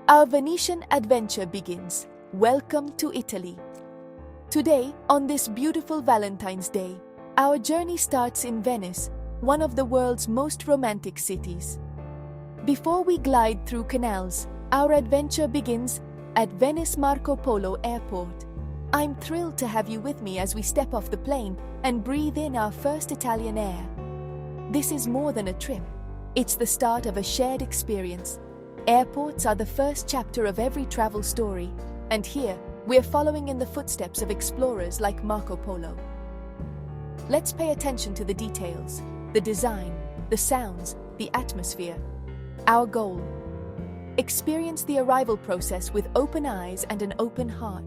Our Venetian adventure begins. Welcome to Italy. Today, on this beautiful Valentine's Day, our journey starts in Venice, one of the world's most romantic cities. Before we glide through canals, our adventure begins at Venice Marco Polo Airport. I'm thrilled to have you with me as we step off the plane and breathe in our first Italian air. This is more than a trip. It's the start of a shared experience. Airports are the first chapter of every travel story, and here, we're following in the footsteps of explorers like Marco Polo. Let's pay attention to the details, the design, the sounds, the atmosphere. Our goal: experience the arrival process with open eyes and an open heart.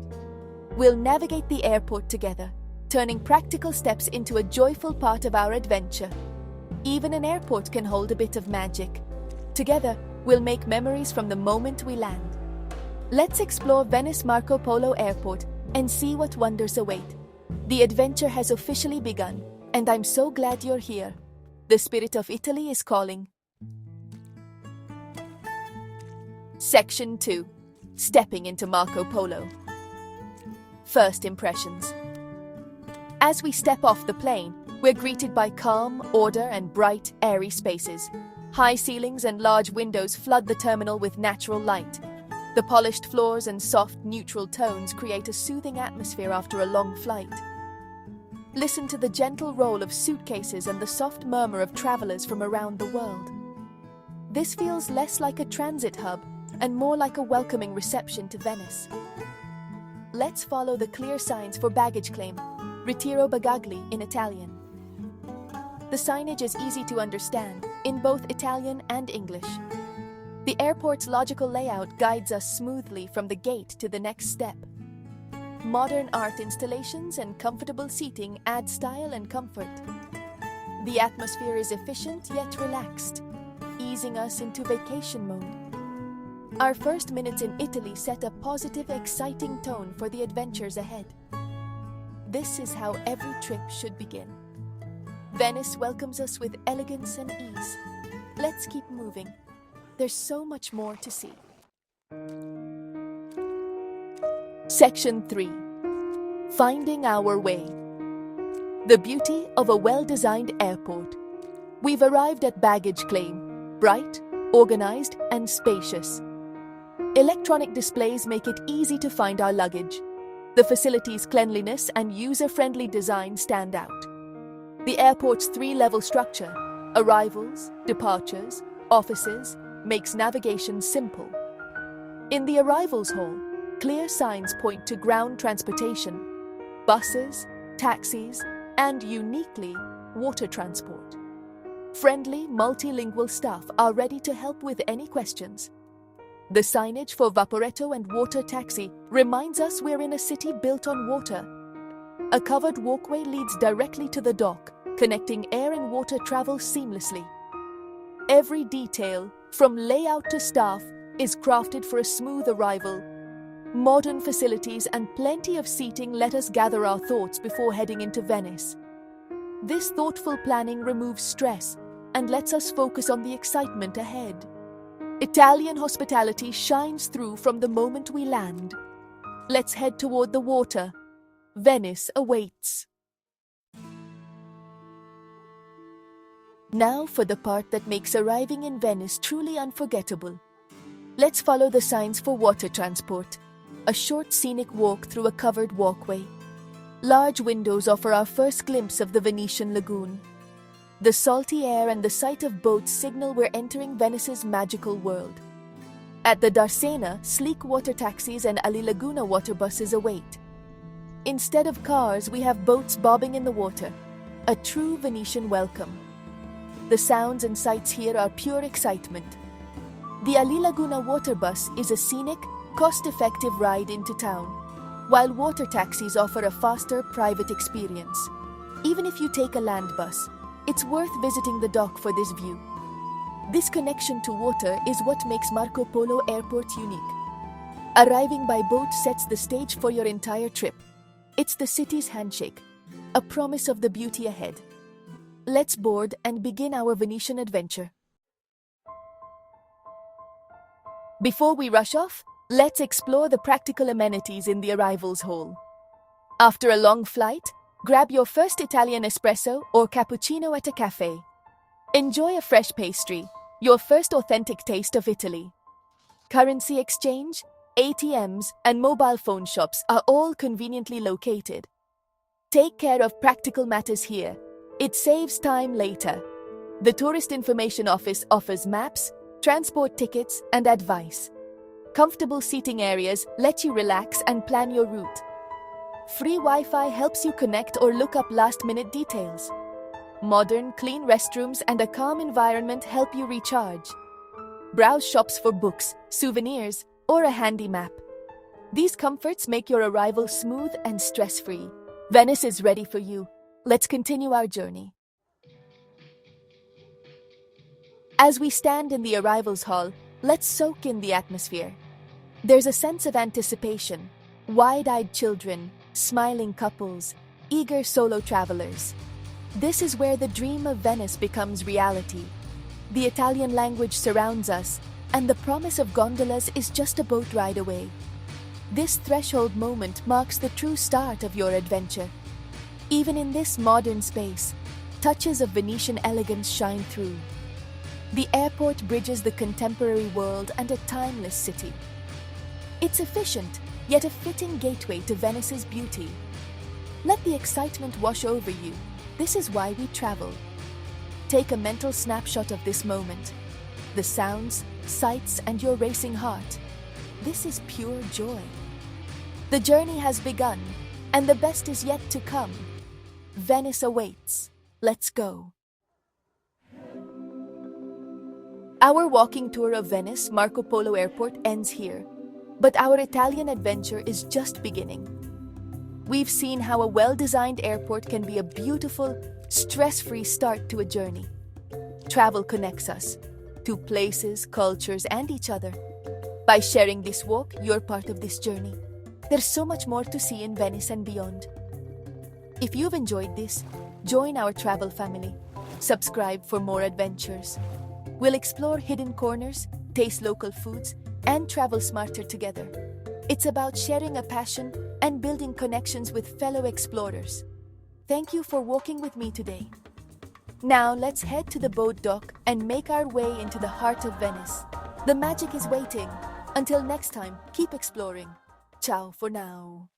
We'll navigate the airport together, turning practical steps into a joyful part of our adventure. Even an airport can hold a bit of magic. Together, we'll make memories from the moment we land. Let's explore Venice Marco Polo Airport and see what wonders await. The adventure has officially begun, and I'm so glad you're here. The spirit of Italy is calling. Section 2. Stepping into Marco Polo. First impressions. As we step off the plane, we're greeted by calm, order, and bright, airy spaces. High ceilings and large windows flood the terminal with natural light. The polished floors and soft, neutral tones create a soothing atmosphere after a long flight. Listen to the gentle roll of suitcases and the soft murmur of travelers from around the world. This feels less like a transit hub and more like a welcoming reception to Venice. Let's follow the clear signs for baggage claim, Ritiro bagagli in Italian. The signage is easy to understand, in both Italian and English. The airport's logical layout guides us smoothly from the gate to the next step. Modern art installations and comfortable seating add style and comfort. The atmosphere is efficient yet relaxed, easing us into vacation mode. Our first minutes in Italy set a positive, exciting tone for the adventures ahead. This is how every trip should begin. Venice welcomes us with elegance and ease. Let's keep moving. There's so much more to see. Section 3. Finding our way. The beauty of a well-designed airport. We've arrived at baggage claim, bright, organized, and spacious. Electronic displays make it easy to find our luggage. The facility's cleanliness and user-friendly design stand out. The airport's three-level structure, arrivals, departures, offices, makes navigation simple. In the arrivals hall, clear signs point to ground transportation, buses, taxis, and uniquely, water transport. Friendly, multilingual staff are ready to help with any questions. The signage for Vaporetto and water taxi reminds us we're in a city built on water. A covered walkway leads directly to the dock, connecting air and water travel seamlessly. Every detail, from layout to staff, is crafted for a smooth arrival. Modern facilities and plenty of seating let us gather our thoughts before heading into Venice. This thoughtful planning removes stress and lets us focus on the excitement ahead. Italian hospitality shines through from the moment we land. Let's head toward the water. Venice awaits. Now for the part that makes arriving in Venice truly unforgettable. Let's follow the signs for water transport. A short scenic walk through a covered walkway. Large windows offer our first glimpse of the Venetian lagoon. The salty air and the sight of boats signal we're entering Venice's magical world. At the Darsena, sleek water taxis and Ali Laguna water buses await. Instead of cars, we have boats bobbing in the water. A true Venetian welcome. The sounds and sights here are pure excitement. The Ali Laguna water bus is a scenic, cost-effective ride into town, while water taxis offer a faster, private experience. Even if you take a land bus, it's worth visiting the dock for this view. This connection to water is what makes Marco Polo Airport unique. Arriving by boat sets the stage for your entire trip. It's the city's handshake, a promise of the beauty ahead. Let's board and begin our Venetian adventure. Before we rush off, let's explore the practical amenities in the arrivals hall. After a long flight, grab your first Italian espresso or cappuccino at a cafe. Enjoy a fresh pastry, your first authentic taste of Italy. Currency exchange, ATMs, and mobile phone shops are all conveniently located. Take care of practical matters here. It saves time later. The Tourist Information Office offers maps, transport tickets, and advice. Comfortable seating areas let you relax and plan your route. Free Wi-Fi helps you connect or look up last-minute details. Modern, clean restrooms and a calm environment help you recharge. Browse shops for books, souvenirs, or a handy map. These comforts make your arrival smooth and stress-free. Venice is ready for you. Let's continue our journey. As we stand in the arrivals hall, let's soak in the atmosphere. There's a sense of anticipation. Wide-eyed children, smiling couples, eager solo travelers. This is where the dream of Venice becomes reality. The Italian language surrounds us, and the promise of gondolas is just a boat ride away. This threshold moment marks the true start of your adventure. Even in this modern space, touches of Venetian elegance shine through. The airport bridges the contemporary world and a timeless city. It's efficient, yet a fitting gateway to Venice's beauty. Let the excitement wash over you. This is why we travel. Take a mental snapshot of this moment. The sounds, sights, and your racing heart. This is pure joy. The journey has begun, and the best is yet to come. Venice awaits. Let's go. Our walking tour of Venice, Polo Airport ends here, but our Italian adventure is just beginning. We've seen how a well-designed airport can be a beautiful, stress-free start to a journey. Travel connects us to places, cultures, and each other. By sharing this walk, you're part of this journey. There's so much more to see in Venice and beyond. If you've enjoyed this, join our travel family. Subscribe for more adventures. We'll explore hidden corners, taste local foods, and travel smarter together. It's about sharing a passion and building connections with fellow explorers. Thank you for walking with me today. Now let's head to the boat dock and make our way into the heart of Venice. The magic is waiting. Until next time, keep exploring. Ciao for now.